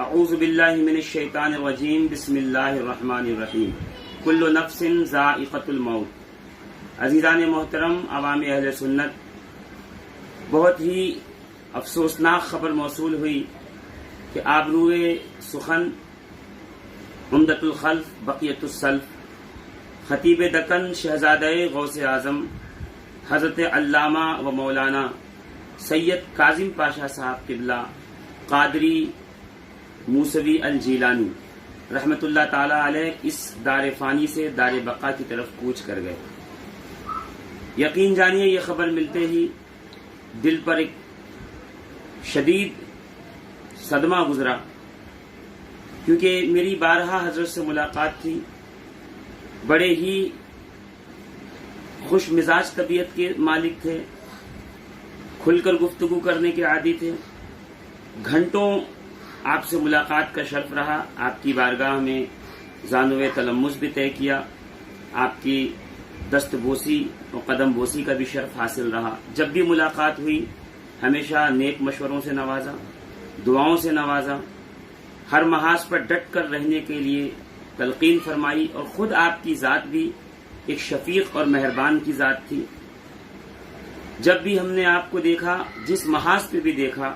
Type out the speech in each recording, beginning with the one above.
اعوذ باللہ من الشیطان الرجیم بسم اللہ الرحمن الرحیم کل نفس ذائقۃ الموت۔ عزیزان محترم، عوام اہل سنت، بہت ہی افسوسناک خبر موصول ہوئی کہ آبروئے سخن، عمدۃ الخلف، بقیۃ السلف، خطیب دکن، شہزادہ غوث اعظم حضرت علامہ و مولانا سید کاظم پاشا صاحب قبلہ قادری موسوی الجیلانی رحمۃ اللہ تعالی علیہ اس دار فانی سے دار بقا کی طرف کوچ کر گئے۔ یقین جانیے یہ خبر ملتے ہی دل پر ایک شدید صدمہ گزرا، کیونکہ میری بارہا حضرت سے ملاقات تھی۔ بڑے ہی خوش مزاج طبیعت کے مالک تھے، کھل کر گفتگو کرنے کے عادی تھے۔ گھنٹوں آپ سے ملاقات کا شرف رہا، آپ کی بارگاہ میں زانو تلمس بھی طے کیا، آپ کی دست بوسی اور قدم بوسی کا بھی شرف حاصل رہا۔ جب بھی ملاقات ہوئی ہمیشہ نیک مشوروں سے نوازا، دعاؤں سے نوازا، ہر محاذ پر ڈٹ کر رہنے کے لیے تلقین فرمائی، اور خود آپ کی ذات بھی ایک شفیق اور مہربان کی ذات تھی۔ جب بھی ہم نے آپ کو دیکھا، جس محاذ پہ بھی دیکھا،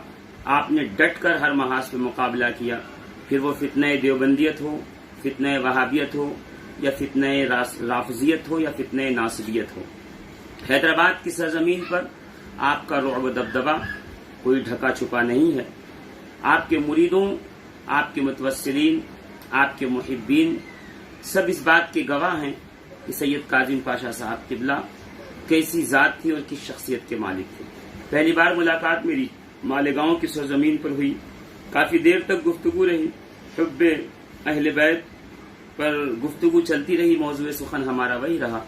آپ نے ڈٹ کر ہر محاذ پہ مقابلہ کیا، پھر وہ فتنہ دیوبندیت ہو، فتنہ وہابیت ہو، یا فتنہ رافضیت ہو، یا فتنہ ناصبیت ہو۔ حیدرآباد کی سرزمین پر آپ کا رعب و دبدبہ کوئی ڈھکا چھپا نہیں ہے۔ آپ کے مریدوں، آپ کے متوسلین، آپ کے محبین سب اس بات کے گواہ ہیں کہ سید کاظم پاشا صاحب قبلہ کیسی ذات تھی اور کس شخصیت کے مالک تھے۔ پہلی بار ملاقات میری مالیگاؤں کی سرزمین پر ہوئی، کافی دیر تک گفتگو رہی، حب اہل بیت پر گفتگو چلتی رہی، موضوع سخن ہمارا وہی رہا۔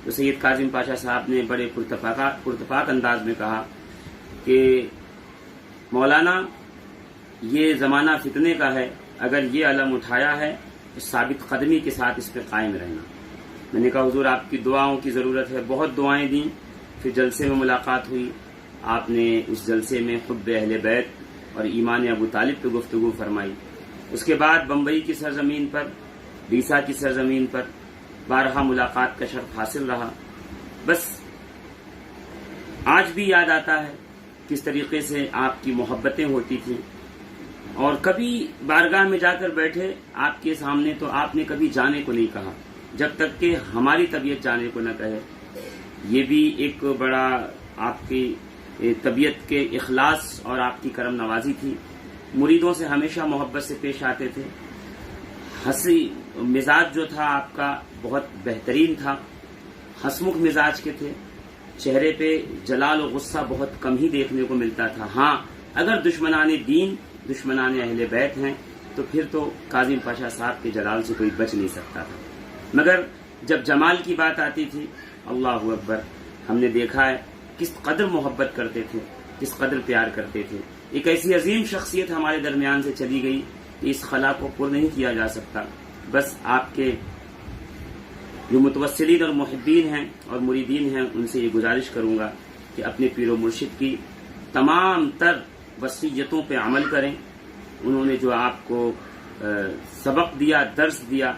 تو سید کاظم پاشا صاحب نے بڑے پرتپاک انداز میں کہا کہ مولانا، یہ زمانہ فتنے کا ہے، اگر یہ علم اٹھایا ہے تو ثابت قدمی کے ساتھ اس پہ قائم رہنا۔ میں نے کہا حضور آپ کی دعاؤں کی ضرورت ہے، بہت دعائیں دیں۔ پھر جلسے میں ملاقات ہوئی، آپ نے اس جلسے میں حب اہل بیت اور ایمان ابو طالب پہ گفتگو فرمائی۔ اس کے بعد بمبئی کی سرزمین پر، ڈیسا کی سرزمین پر بارہا ملاقات کا شرف حاصل رہا۔ بس آج بھی یاد آتا ہے کس طریقے سے آپ کی محبتیں ہوتی تھیں، اور کبھی بارگاہ میں جا کر بیٹھے آپ کے سامنے تو آپ نے کبھی جانے کو نہیں کہا، جب تک کہ ہماری طبیعت جانے کو نہ کہے۔ یہ بھی ایک بڑا آپ کی طبیعت کے اخلاص اور آپ کی کرم نوازی تھی۔ مریدوں سے ہمیشہ محبت سے پیش آتے تھے۔ ہنسی مزاج جو تھا آپ کا بہت بہترین تھا، ہنسمکھ مزاج کے تھے، چہرے پہ جلال و غصہ بہت کم ہی دیکھنے کو ملتا تھا۔ ہاں، اگر دشمنان دین، دشمنان اہل بیت ہیں تو پھر تو کاظم پاشا صاحب کے جلال سے کوئی بچ نہیں سکتا تھا، مگر جب جمال کی بات آتی تھی، اللہ اکبر، ہم نے دیکھا ہے کس قدر محبت کرتے تھے، کس قدر پیار کرتے تھے۔ ایک ایسی عظیم شخصیت ہمارے درمیان سے چلی گئی کہ اس خلا کو پر نہیں کیا جا سکتا۔ بس آپ کے جو متوسلین اور محبین ہیں اور مریدین ہیں، ان سے یہ گزارش کروں گا کہ اپنے پیر و مرشد کی تمام تر وصیتوں پہ عمل کریں۔ انہوں نے جو آپ کو سبق دیا، درس دیا،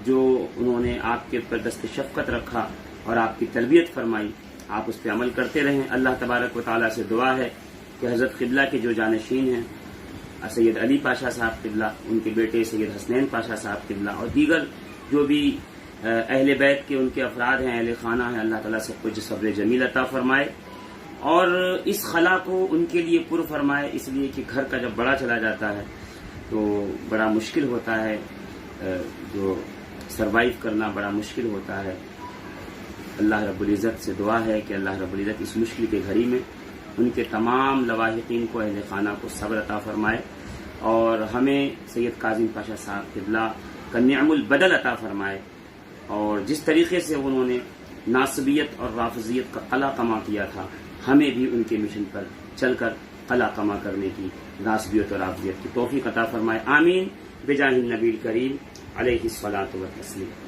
جو انہوں نے آپ کے پر دست شفقت رکھا اور آپ کی تربیت فرمائی، آپ اس پہ عمل کرتے رہیں۔ اللہ تبارک و تعالیٰ سے دعا ہے کہ حضرت قبلہ کے جو جانشین ہیں، سید علی پاشا صاحب قبلہ، ان کے بیٹے سید حسنین پاشا صاحب قبلہ، اور دیگر جو بھی اہل بیت کے ان کے افراد ہیں، اہل خانہ ہیں، اللہ تعالیٰ سب کو صبر جمیل عطا فرمائے اور اس خلا کو ان کے لیے پر فرمائے، اس لیے کہ گھر کا جب بڑا چلا جاتا ہے تو بڑا مشکل ہوتا ہے، جو سروائیو کرنا بڑا مشکل ہوتا ہے۔ اللہ رب العزت سے دعا ہے کہ اللہ رب العزت اس مشکل کے گھڑی میں ان کے تمام لواحقین کو، اہل خانہ کو صبر عطا فرمائے، اور ہمیں سید کاظم پاشا صاحب قبلہ کا نعم البدل عطا فرمائے، اور جس طریقے سے انہوں نے ناصبیت اور رافضیت کا قلع کما کیا تھا، ہمیں بھی ان کے مشن پر چل کر قلع کما کرنے کی، ناصبیت اور رافضیت کی توفیق عطا فرمائے۔ آمین بجاہ النبی الکریم علیہ الصلاۃ والتسلیم۔